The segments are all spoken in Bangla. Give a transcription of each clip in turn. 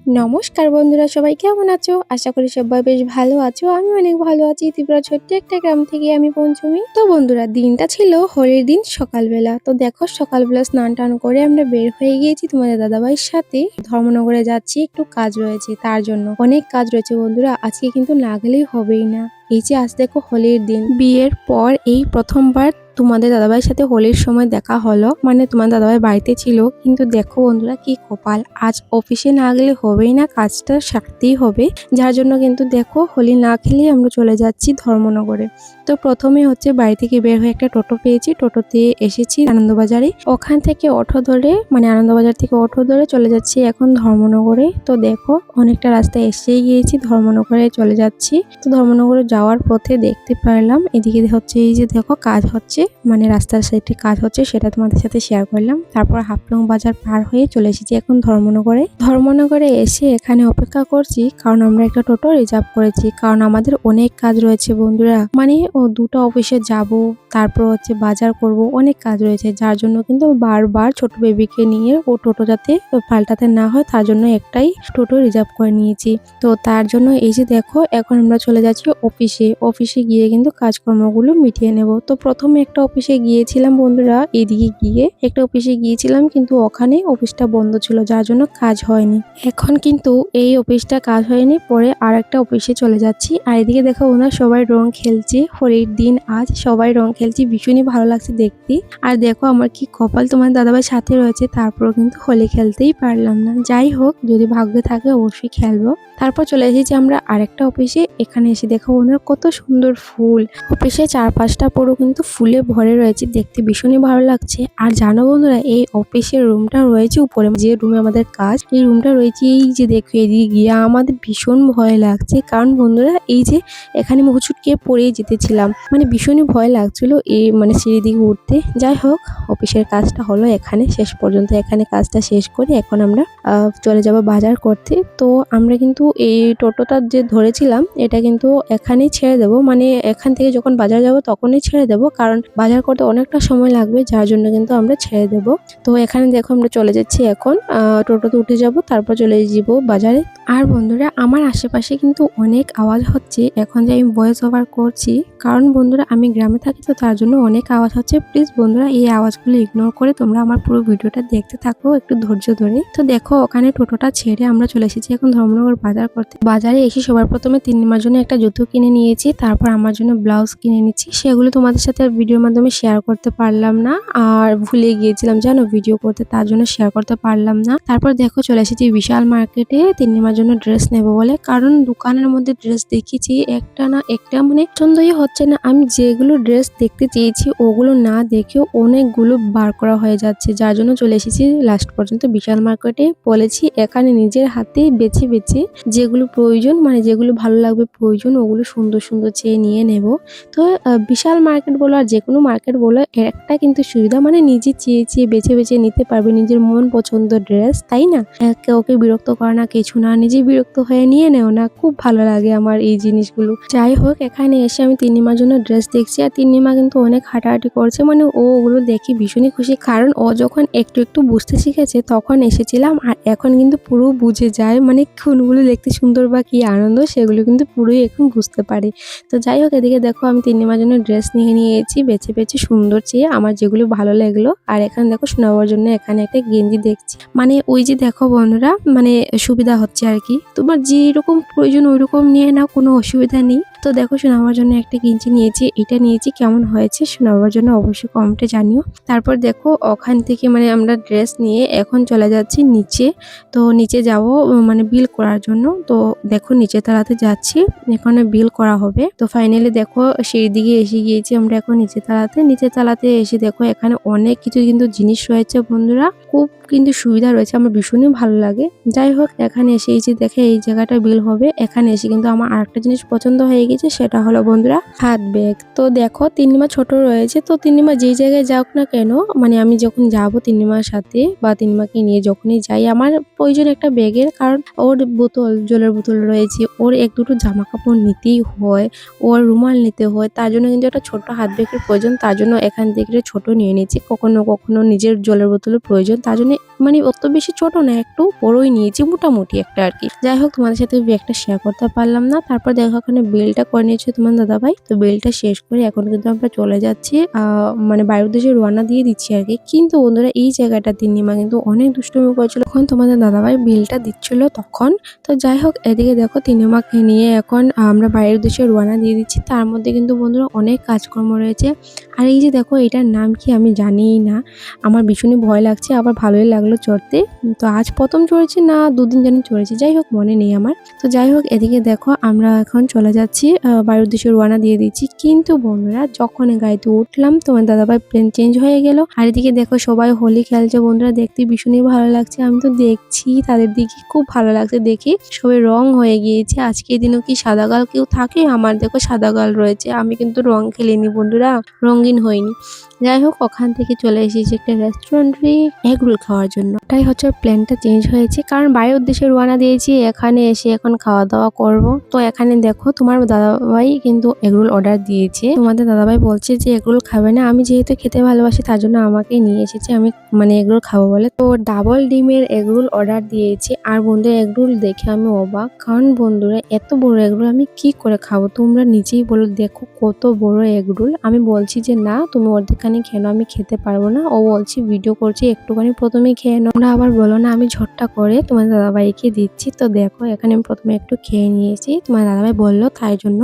নমস্কার বন্ধুরা, সবাই কেমন আছো? আশা করি সবাই বেশ ভালো আছো। আমি অনেক ভালো আছি। ত্রিপুরা ছোট্ট একটা গ্রাম থেকে আমি পঞ্চমী। তো বন্ধুরা, দিনটা ছিল হোলির দিন সকালবেলা। তো দেখো, সকালবেলা স্নান টান করে আমরা বের হয়ে গিয়েছি তোমাদের দাদাভাইয়ের সাথে। ধর্মনগরে যাচ্ছি, একটু কাজ রয়েছে, তার জন্য অনেক কাজ রয়েছে বন্ধুরা। আজকে কিন্তু না গেলেই হবেই না। এই যে আজ দেখো হোলির দিন, বিয়ের পর এই প্রথমবার তোমাদের দাদাভাইয়ের সাথে হোলির সময় দেখা হলো। মানে তোমার দাদাভাই বাড়িতে ছিল, কিন্তু দেখো বন্ধুরা কি কপাল, আজ অফিসে না গেলে হবেই না, কাজটা সারতেই হবে। যার জন্য কিন্তু দেখো হোলি না খেলেই আমরা চলে যাচ্ছি ধর্মনগরে। তো প্রথমে হচ্ছে বাড়ি থেকে বের হয়ে একটা টোটো পেয়েছি, টোটোতে এসেছি আনন্দবাজারে। ওখান থেকে অটো ধরে, মানে আনন্দবাজার থেকে অটো ধরে চলে যাচ্ছি এখন ধর্মনগরে। তো দেখো অনেকটা রাস্তা এসেই গিয়েছি, ধর্মনগরে চলে যাচ্ছি। তো ধর্মনগরে যাওয়ার পথে দেখতে পারলাম এদিকে হচ্ছে এই যে দেখো কাজ হচ্ছে, মানে রাস্তার সাইডে কাজ হচ্ছে, সেটা তোমাদের সাথে শেয়ার করলাম। তারপর হাফলং বাজার পার হয়ে চলে এসেছি এখন ধর্মনগরে। ধর্মনগরে এসে এখানে অপেক্ষা করছি, কারণ আমরা একটা টোটো রিজার্ভ করেছি, কারণ আমাদের অনেক কাজ রয়েছে বন্ধুরা। মানে দুটো অফিসে যাব, তারপর হচ্ছে বাজার করব, অনেক কাজ রয়েছে। যার জন্য কিন্তু বারবার ছোট বেবিকে নিয়ে ও টোটো যাতে পাল্টাতে না হয়, তার জন্য একটাই টোটো রিজার্ভ করে নিয়েছি। তো তার জন্য এই যে দেখো এখন আমরা চলে যাচ্ছি অফিসে গিয়ে কিন্তু কাজকর্মগুলো মিটিয়ে নেব। তো প্রথমে একটা অফিসে গিয়েছিলাম বন্ধুরা, এদিকে গিয়ে একটা অফিসে গিয়েছিলাম, কিন্তু ওখানে অফিসটা বন্ধ ছিল, যার জন্য কাজ হয়নি। এখন কিন্তু এই অফিসটা কাজ হয়নি, পরে আর একটা অফিসে চলে যাচ্ছি। আর এদিকে দেখো ওনারা সবাই রং খেলছে, হোলির দিন আজ সবাই রং খেলছে, ভীষণই ভালো লাগছে দেখতে। আর দেখো আমার কি কপাল, তোমার দাদাভাই সাথে রয়েছে, তারপর কিন্তু হোলি খেলতেই পারলাম না। যাই হোক, যদি ভাগ্যে থাকে অবশ্যই খেলবো। তারপর চলে এসেছি আমরা আরেকটা অফিসে। এখানে এসে দেখো ওনার কত সুন্দর ফুল, অফিসে চারপাশটা পুরো কিন্তু ফুলে ভরে রয়েছে, দেখতে ভীষণই ভালো লাগছে। আর জানো বন্ধুরা, এই অফিসের রুমটা রয়েছে উপরে, যে রুমে আমাদের কাজ, এই রুমটা রয়েছে এই যে দেখো এদিকে গিয়ে আমাদের ভীষণ ভয় লাগছে, কারণ বন্ধুরা এই যে এখানে মুহুচুটকে পড়েই যেতেছিলাম, মানে ভীষণই ভয় লাগছিল এই মানে সিঁড়ি দিকে উঠতে। যাই হোক, অফিসের কাজটা হলো এখানে শেষ পর্যন্ত, এখানে কাজটা শেষ করে এখন আমরা চলে যাব বাজার করতে। তো আমরা কিন্তু এই টোটোটা যে ধরেছিলাম এটা কিন্তু এখানেই ছেড়ে দেব, মানে এখান থেকে যখন বাজার যাব তখনই ছেড়ে দেব, কারণ বাজার করতে অনেকটা সময় লাগবে, যার জন্য কিন্তু আমরা ছেড়ে দেব। তো এখানে দেখো আমরা চলে যাচ্ছি এখন, টোটোতে উঠে যাব, তারপর চলে যাব বাজারে। আর বন্ধুরা আমার আশেপাশে কিন্তু অনেক আওয়াজ হচ্ছে এখন যে আমি ভয়েস ওভার করছি, কারণ বন্ধুরা আমি গ্রামে থাকি, তো তার জন্য অনেক আওয়াজ হচ্ছে। প্লিজ বন্ধুরা এই আওয়াজগুলো ইগনোর করে তোমরা আমার পুরো ভিডিওটা দেখতে থাকো একটু ধৈর্য ধরে। তো দেখো ওখানে টোটোটা ছেড়ে আমরা চলে এসেছি এখন ধর্মনগর বাজার করতে। বাজারে এসে সবার প্রথমে তিন্নিমার জন্য একটা জুতো কিনে নিয়েছি, তারপর আমার জন্য ব্লাউজ কিনে নিচ্ছি। সেগুলো তোমাদের সাথে ভিডিওর মাধ্যমে শেয়ার করতে পারলাম না, আর ভুলে গিয়েছিলাম জানো ভিডিও করতে, তার জন্য শেয়ার করতে পারলাম না। তারপর দেখো চলে এসেছি বিশাল মার্কেটে তিন্নিমার জন্য ড্রেস নেবো বলে, কারণ দোকানের মধ্যে ড্রেস দেখেছি একটা না একটা, মানে পছন্দই হচ্ছে না। আমি যেগুলো ড্রেস দেখতে চেয়েছি ওগুলো না দেখেও অনেকগুলো বার করা হয়ে যাচ্ছে, যার জন্য চলে এসেছি লাস্ট পর্যন্ত বিশাল মার্কেটে। বলেছি এখানে নিজের হাতে বেছে বেছে যেগুলো প্রয়োজন, মানে যেগুলো ভালো লাগবে প্রয়োজন, ওগুলো সুন্দর সুন্দর চেয়ে নিয়ে নেব। তো বিশাল মার্কেট বলো আর যে কোনো মার্কেট বলো, একটা কিন্তু সুবিধা, মানে নিজে চেয়ে চেয়ে বেছে বেছে নিতে পারবে নিজের মন পছন্দ ড্রেস, তাই না? ওকে বিরক্ত করে না, কিছু না, নিজে বিরক্ত হয়ে নিয়ে নেও না। খুব ভালো লাগে আমার এই জিনিসগুলো। যাই হোক, এখানে এসে আমি তিন্নিমার জন্য ড্রেস দেখছি, আর তিন্নিমা কিন্তু অনেক হাঁটাহাঁটি করছে, মানে ও ওগুলো দেখি ভীষণই খুশি, কারণ ও যখন একটু একটু বুঝতে শিখেছে তখন এসেছিলাম, আর এখন কিন্তু পুরো বুঝে যায়, মানে কোনগুলো দেখতে সুন্দর বা কি আনন্দ সেগুলো কিন্তু পুরোই এখন বুঝতে পারে। তো যাই হোক, এদিকে দেখো আমি তিন্নিমার জন্য ড্রেস নিয়েছি বেছে বেছে সুন্দর চেয়ে আমার যেগুলো ভালো লাগলো। আর এখানে দেখো শোনাবার জন্য এখানে একটা গেঞ্জি দেখছি, মানে ওই যে দেখো বন্ধুরা, মানে সুবিধা হচ্ছে আর কি, তোমার যেরকম প্রয়োজন ওই রকম নিয়ে নাও, কোনো অসুবিধা নেই। তো দেখো শোনাবার জন্য একটা গেঞ্জি নিয়েছি, এটা নিয়েছি, কেমন হয়েছে শোনাবার জন্য অবশ্যই কমেন্টে জানিও। তারপর দেখো ওখান থেকে মানে আমরা ড্রেস নিয়ে এখন চলে যাচ্ছি নিচে। তো নিচে যাব মানে বিল করার জন্য। তো দেখো নিচে তলাতে যাচ্ছি, এখানে বিল করা হবে। তো ফাইনালি দেখো সেই দিকে এসে গিয়েছি আমরা এখন নিচে তলাতে এসে দেখো এখানে অনেক কিছু কিন্তু জিনিস রয়েছে বন্ধুরা, খুব কিন্তু সুবিধা রয়েছে, আমার ভীষণই ভালো লাগে। যাই হোক, এখানে এসে এই যে দেখে এই জায়গাটা বিল হবে, এখানে এসে কিন্তু আমার আরেকটা জিনিস পছন্দ হয়ে গেছে, সেটা হলো বন্ধুরা হাত ব্যাগ। তো দেখো তিন্নিমা ছোট রয়েছে, তো তিন্নিমা যেই জায়গায় যাক না কেন, মানে আমি যখন যাব তিন্নিমার সাথে বা তিন্নিমাকে নিয়ে যখনই যাই, আমার প্রয়োজন একটা ব্যাগের, কারণ ওর বোতল, জলের বোতল রয়েছে, ওর এক দুটো জামা কাপড় নিতেই হয়, ওর রুমাল নিতে হয়, তার জন্য কিন্তু একটা ছোট্ট হাত ব্যাগের প্রয়োজন। তার জন্য এখান থেকে ছোট নিয়ে নিয়েছি। কখনো কখনো নিজের জলের বোতলের প্রয়োজন, তার জন্য মানে অত বেশি ছোট না, একটু বড়ই নিয়েছি, মোটামুটি একটা আর কি। যাই হোক, তোমাদের সাথে ব্যাগটা শেয়ার করতে পারলাম না। তারপর দেখো ওখানে বিলটা করে নিয়েছে তোমার দাদাভাই। তো বিলটা শেষ করে এখন কিন্তু আমরা চলে যাচ্ছি মানে বাড়ির উদ্দেশ্যে রওনা দিয়ে দিচ্ছি আর কি। কিন্তু বন্ধুরা এই জায়গাটা তিন্নিমা কিন্তু অনেক দুষ্টুমি করেছিল যখন তোমাদের দাদাভাই বিলটা দিচ্ছিল তখন। তো যাই হোক, এদিকে দেখো তিন্নিমাকে নিয়ে এখন আমরা বাড়ির উদ্দেশ্যে রওনা দিয়ে দিচ্ছি। তার মধ্যে কিন্তু বন্ধুরা অনেক কাজকর্ম রয়েছে। আর এই যে দেখো এটার নাম কি আমি জানিই না, আমার ভীষণই ভয় লাগছে, আবার ভালোই লাগলো চড়তে। তো আজ প্রথম চড়েছি না দুদিন জানি চড়েছি, যাই হোক মনে নেই আমার। তো যাই হোক, এদিকে দেখো আমরা এখন চলে যাচ্ছি বাড়ির উদ্দেশ্যে রওনা দিয়ে দিচ্ছি। কিন্তু বন্ধুরা যখন গাড়িতে উঠলাম তোমার দাদাভাই প্লেন চেঞ্জ হয়ে গেল। আর এদিকে দেখো সবাই হোলি খেলছে বন্ধুরা, দেখতে ভীষণই ভালো লাগছে। আমি তো দেখছি তাদের দিকে, খুব ভালো লাগছে দেখি। সবাই রং হয়ে গিয়েছে, আজকের দিনও কি সাদা গাল কেউ থাকে? আমার দেখো সাদা গাল রয়েছে, আমি কিন্তু রং খেলিনি বন্ধুরা, রঙিন হয়নি। যাই হোক, ওখান থেকে চলে এসেছি একটা রেস্টুরেন্টে এগ রোল খাওয়ার জন্য। এটাই হচ্ছে প্ল্যানটা চেঞ্জ হয়েছে, কারণ বাড়ির উদ্দেশ্যে রওনা দিয়েছি, এখানে এসে এখন খাওয়া দাওয়া করব। তো এখানে দেখো তোমার দাদাভাই কিন্তু এগ রোল অর্ডার দিয়েছে। তোমাদের দাদাভাই বলছে যে এগ রোল খাবে না, আমি যেহেতু খেতে ভালোবাসি তার জন্য আমাকে নিয়ে এসেছে, আমি মানে এগ রোল খাবো বলে। তো ডাবল ডিমের এগ রোল অর্ডার দিয়েছি। আর বন্ধুরা এগ রোল দেখে আমি অবাক, কারণ বন্ধুরা এত বড় এগ রোল আমি কি করে খাবো? তোমরা নিজেই বলো, দেখো কত বড় এগ রোল। আমি বলছি যে না তুমি অর্ধেকখানি খেয়ে নাও, আমি খেতে পারবো না। ও বলছি ভিডিও করছি, একটুখানি প্রথমে খেয়ে নাও। তোমরা আবার বলো না আমি ঝট্টা করে তোমার দাদাভাইকে দিচ্ছি। তো দেখো এখানে আমি প্রথমে একটু খেয়ে নিয়েছি, তোমার দাদাভাই বললো তাই জন্য।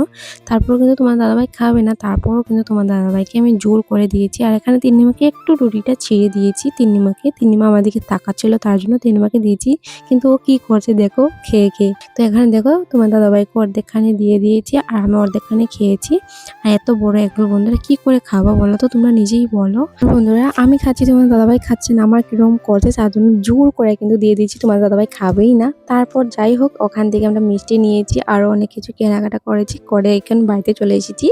তারপর কিন্তু তোমার দাদাভাই খাবে না, তারপরও কিন্তু তোমার দাদাভাইকে আমি জোর করে দিয়েছি। আর এখানে তিন্নিমাকে একটু রুটিটা ছিঁড়ে দিয়েছি তিন্নিমাকে, তিন্নিমা আমাদেরকে তাকাচ্ছিল তার জন্য তিন্নিমাকে দিয়েছি। কিন্তু ও কি করছে দেখো খেয়ে খেয়ে। তো এখানে দেখো তোমার দাদাভাইকে অর্ধেকখানি দিয়ে দিয়েছি আর আমি অর্ধেকখানি খেয়েছি। আর এত বড় এগুলো বন্ধুরা কি করে খাবো বলো তো, তোমরা নিজেই বলো। বন্ধুরা আমি খাচ্ছি, তোমার দাদাভাই খাচ্ছে না, আমার কিরকম করছে, তার জন্য জোর করে কিন্তু দিয়ে দিয়েছি, তোমার দাদাভাই খাবেই না। তারপর যাই হোক, ওখান থেকে আমরা মিষ্টি নিয়েছি, আরো অনেক কিছু কেনাকাটা করেছি, করে এখানে বাড়িতে চলে এসেছি।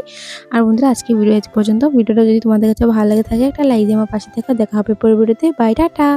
আর বন্ধুরা আজকে ভিডিও এই পর্যন্ত। ভিডিওটা যদি তোমাদের কাছে ভালো লাগে থাকে একটা লাইক দিয়ে আমার পাশে দেখা হবে পরের ভিডিওতে। Bye, tata.